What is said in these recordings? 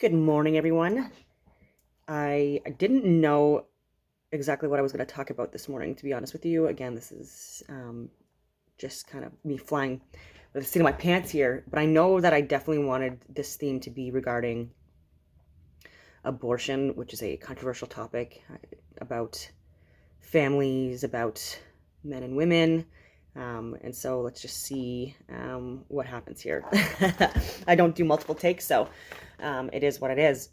Good morning, everyone. I didn't know exactly what I was going to talk about this morning, to be honest with you. Again, this is just kind of me flying with the seat of my pants here, but I know that I definitely wanted this theme to be regarding abortion, which is a controversial topic about families, about men and women. And so let's just see what happens here. I don't do multiple takes, so it is what it is.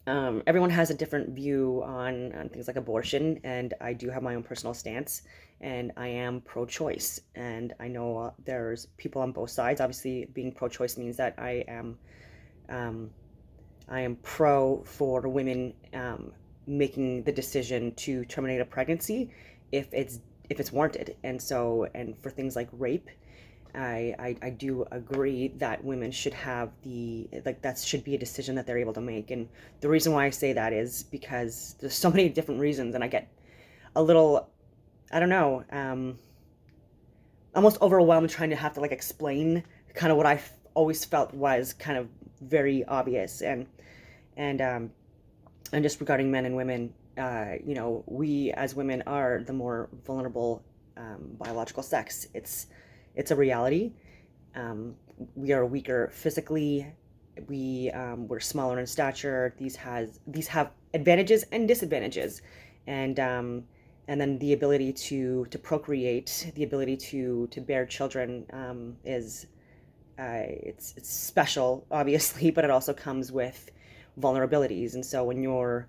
Everyone has a different view on things like abortion, and I do have my own personal stance, and I am pro-choice. And I know there's people on both sides. Obviously, being pro-choice means that um, I am pro for women making the decision to terminate a pregnancy if it's warranted. And so, and for things like rape, I do agree that women should have that should be a decision that they're able to make. And the reason why I say that is because there's so many different reasons, and I get a little, I don't know, almost overwhelmed trying to have to like explain kind of what I always felt was kind of very obvious. And and just regarding men and women, we as women are the more vulnerable biological sex. It's a reality. Um, we are weaker physically. We're smaller in stature. These have advantages and disadvantages, and then the ability to procreate, the ability to bear children is it's special, obviously, but it also comes with vulnerabilities. And so when you're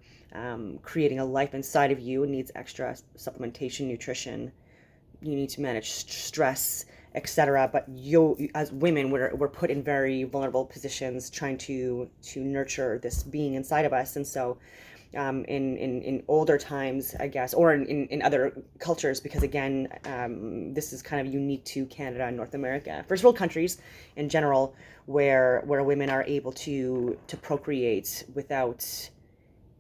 creating a life inside of you, it needs extra supplementation, nutrition. You need to manage stress, etc. But you, as women, we're put in very vulnerable positions, trying to nurture this being inside of us. And so, in older times, I guess, or in other cultures, because again, this is kind of unique to Canada and North America, first world countries in general, where women are able to procreate without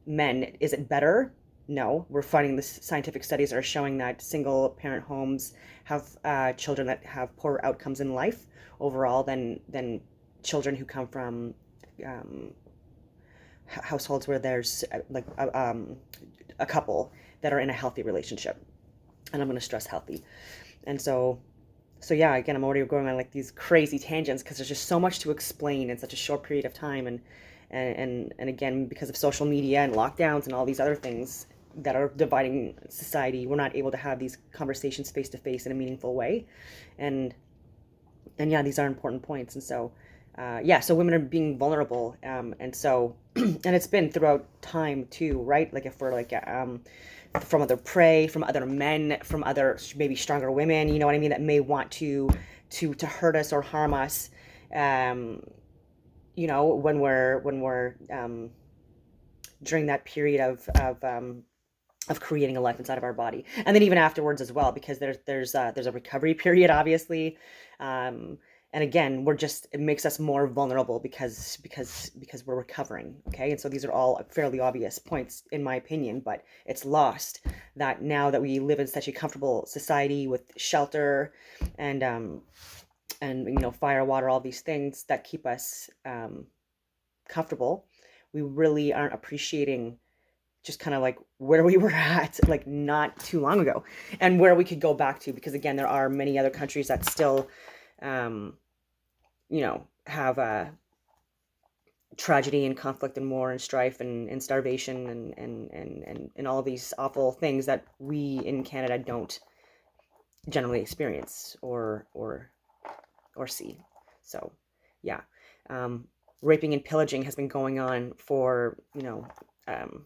men. Is it better? No. We're finding this scientific studies are showing that single parent homes have children that have poorer outcomes in life overall than children who come from um, households where there's a couple that are in a healthy relationship. And I'm going to stress healthy. And so yeah, again, I'm already going on like these crazy tangents because there's just so much to explain in such a short period of time. And again, because of social media and lockdowns and all these other things that are dividing society, we're not able to have these conversations face to face in a meaningful way. And yeah, these are important points. And so yeah, so women are being vulnerable, and so and it's been throughout time too, right? Like if we're like from other prey, from other men, from other maybe stronger women, you know what I mean, that may want to hurt us or harm us, um, when we're during that period of creating a life inside of our body, and then even afterwards as well, because there's a recovery period, obviously, um, and again, it makes us more vulnerable because we're recovering. Okay, and so these are all fairly obvious points in my opinion, but it's lost that now that we live in such a comfortable society with shelter and fire, water, all these things that keep us comfortable, we really aren't appreciating just kind of like where we were at like not too long ago and where we could go back to, because again, there are many other countries that still um have tragedy and conflict and war and strife and starvation and all these awful things that we in Canada don't generally experience or see. So yeah, um raping and pillaging has been going on for um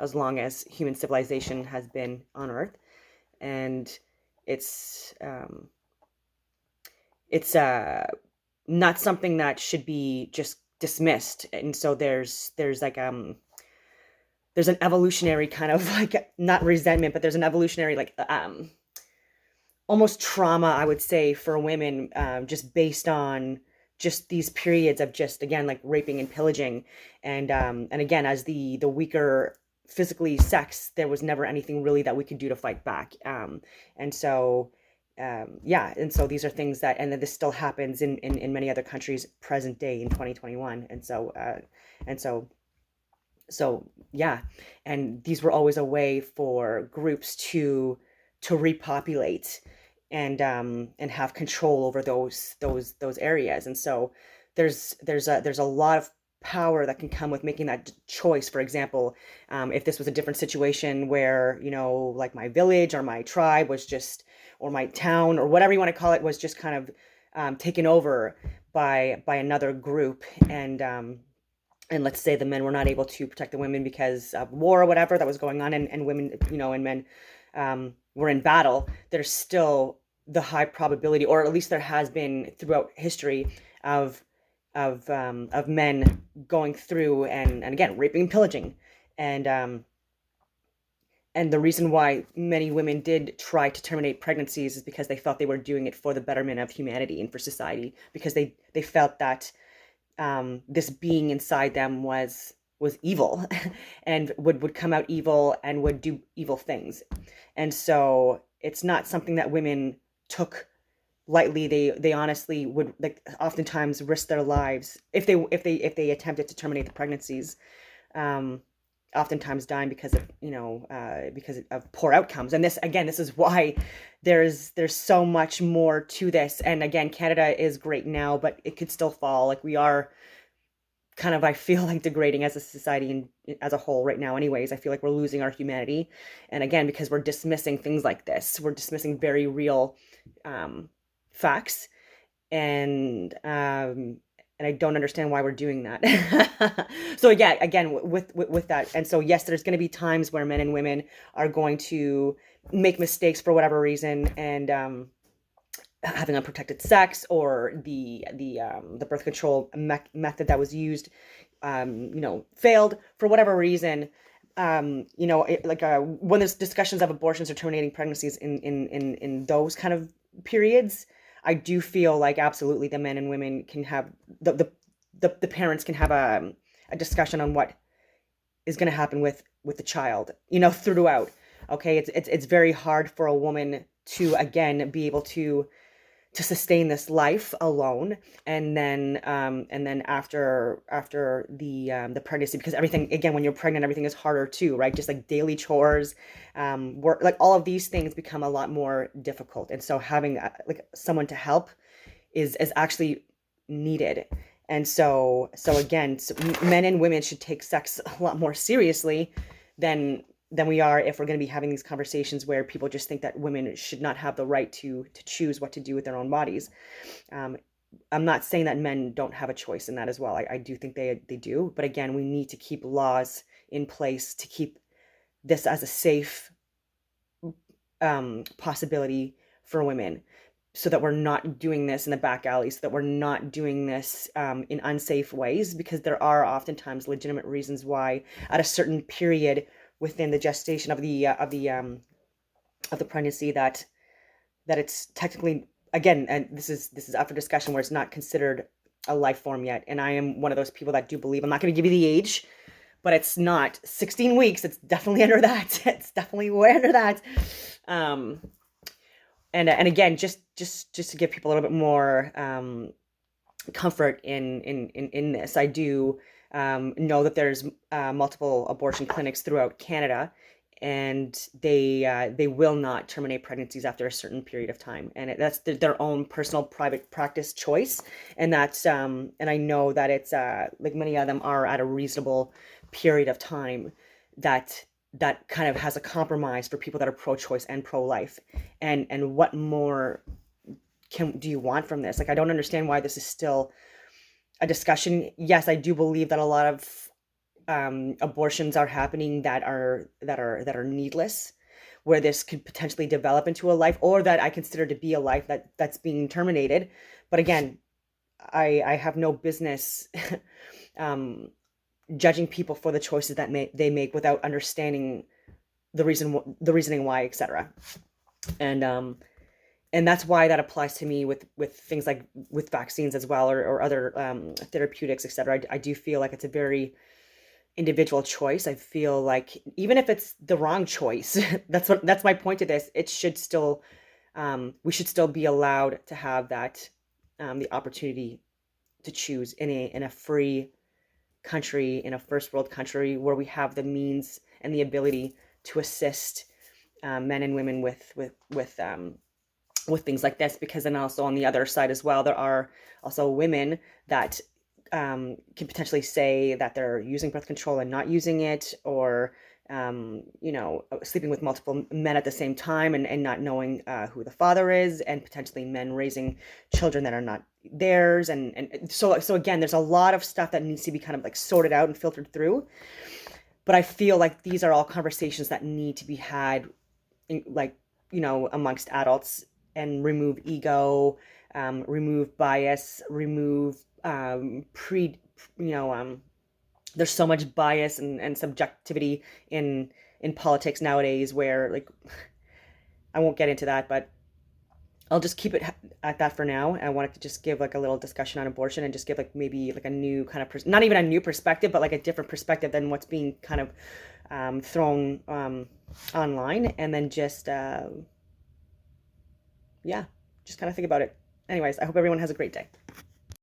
as long as human civilization has been on Earth, and it's um, it's not something that should be just dismissed. And so there's like there's an evolutionary kind of like, not resentment, but there's an evolutionary like almost trauma, I would say, for women, just based on just these periods of just again like raping and pillaging, and again, as the weaker physically sex, there was never anything really that we could do to fight back, and so Yeah, and so these are things that, and then this still happens in many other countries present day in 2021. And so so yeah, and these were always a way for groups to repopulate and have control over those areas. And so there's a lot of power that can come with making that choice. For example, if this was a different situation where, like my village or my tribe was just, or my town or whatever you want to call it, was just kind of taken over by another group, and let's say the men were not able to protect the women because of war or whatever that was going on, and women, and men were in battle, there's still the high probability, or at least there has been throughout history, of of men going through and again raping and pillaging. And um, and the reason why many women did try to terminate pregnancies is because they felt they were doing it for the betterment of humanity and for society, because they felt that this being inside them was evil, and would come out evil and would do evil things. And so it's not something that women took lightly. They honestly would, like, oftentimes risk their lives if they attempted to terminate the pregnancies, um oftentimes dying because of, because of poor outcomes. And this is why there's so much more to this. And again, Canada is great now, but it could still fall. Like, we are kind of, I feel like, degrading as a society and as a whole right now anyways. I feel like we're losing our humanity, and again, because we're dismissing things like this, we're dismissing very real facts, and I don't understand why we're doing that. So yeah, again, with that, and so yes, there's going to be times where men and women are going to make mistakes for whatever reason, and having unprotected sex, or the birth control method that was used, failed for whatever reason. When there's discussions of abortions or terminating pregnancies in those kind of periods, I do feel like absolutely the men and women can have the parents can have a discussion on what is going to happen with the child, throughout. Okay, it's very hard for a woman to, again, be able to sustain this life alone, and then after the pregnancy, because everything, again, when you're pregnant, everything is harder too, right? Just like daily chores, work, like all of these things become a lot more difficult. And so having like someone to help is actually needed. And so again, men and women should take sex a lot more seriously than we are, if we're going to be having these conversations where people just think that women should not have the right to choose what to do with their own bodies. Um, I'm not saying that men don't have a choice in that as well. I do think they do, but again, we need to keep laws in place to keep this as a safe possibility for women, so that we're not doing this in the back alley, so that we're not doing this in unsafe ways, because there are oftentimes legitimate reasons why, at a certain period within the gestation of the pregnancy, that it's technically, again, and this is up for discussion, where it's not considered a life form yet. And I am one of those people that do believe, I'm not going to give you the age, but it's not 16 weeks. It's definitely under that. It's definitely way under that. Um, and again, just to give people a little bit more comfort in this, I do know that there's multiple abortion clinics throughout Canada, and they will not terminate pregnancies after a certain period of time, and that's their own personal private practice choice. And that's and I know that it's like many of them are at a reasonable period of time, that kind of has a compromise for people that are pro-choice and pro-life. And what more do you want from this? Like, I don't understand why this is still a discussion. Yes, I do believe that a lot of abortions are happening that are needless, where this could potentially develop into a life, or that I consider to be a life that's being terminated. But again, I have no business um, judging people for the choices that they make without understanding the reasoning why, etc. And that's why that applies to me with things like with vaccines as well, or other therapeutics, etc. I do feel like it's a very individual choice. I feel like even if it's the wrong choice, that's my point to this. It should still we should still be allowed to have that, the opportunity to choose in a free country, in a first world country where we have the means and the ability to assist men and women with things like this. Because then also on the other side as well, there are also women that can potentially say that they're using birth control and not using it, or sleeping with multiple men at the same time, and not knowing who the father is, and potentially men raising children that are not theirs. And so again, there's a lot of stuff that needs to be kind of like sorted out and filtered through. But I feel like these are all conversations that need to be had, like, amongst adults, and remove ego, remove bias, remove there's so much bias and subjectivity in politics nowadays, where, like, I won't get into that, but I'll just keep it at that for now. I wanted to just give like a little discussion on abortion, and just give like maybe like a new kind of not even a new perspective, but like a different perspective than what's being kind of thrown online. And then just yeah, just kind of think about it. Anyways, I hope everyone has a great day.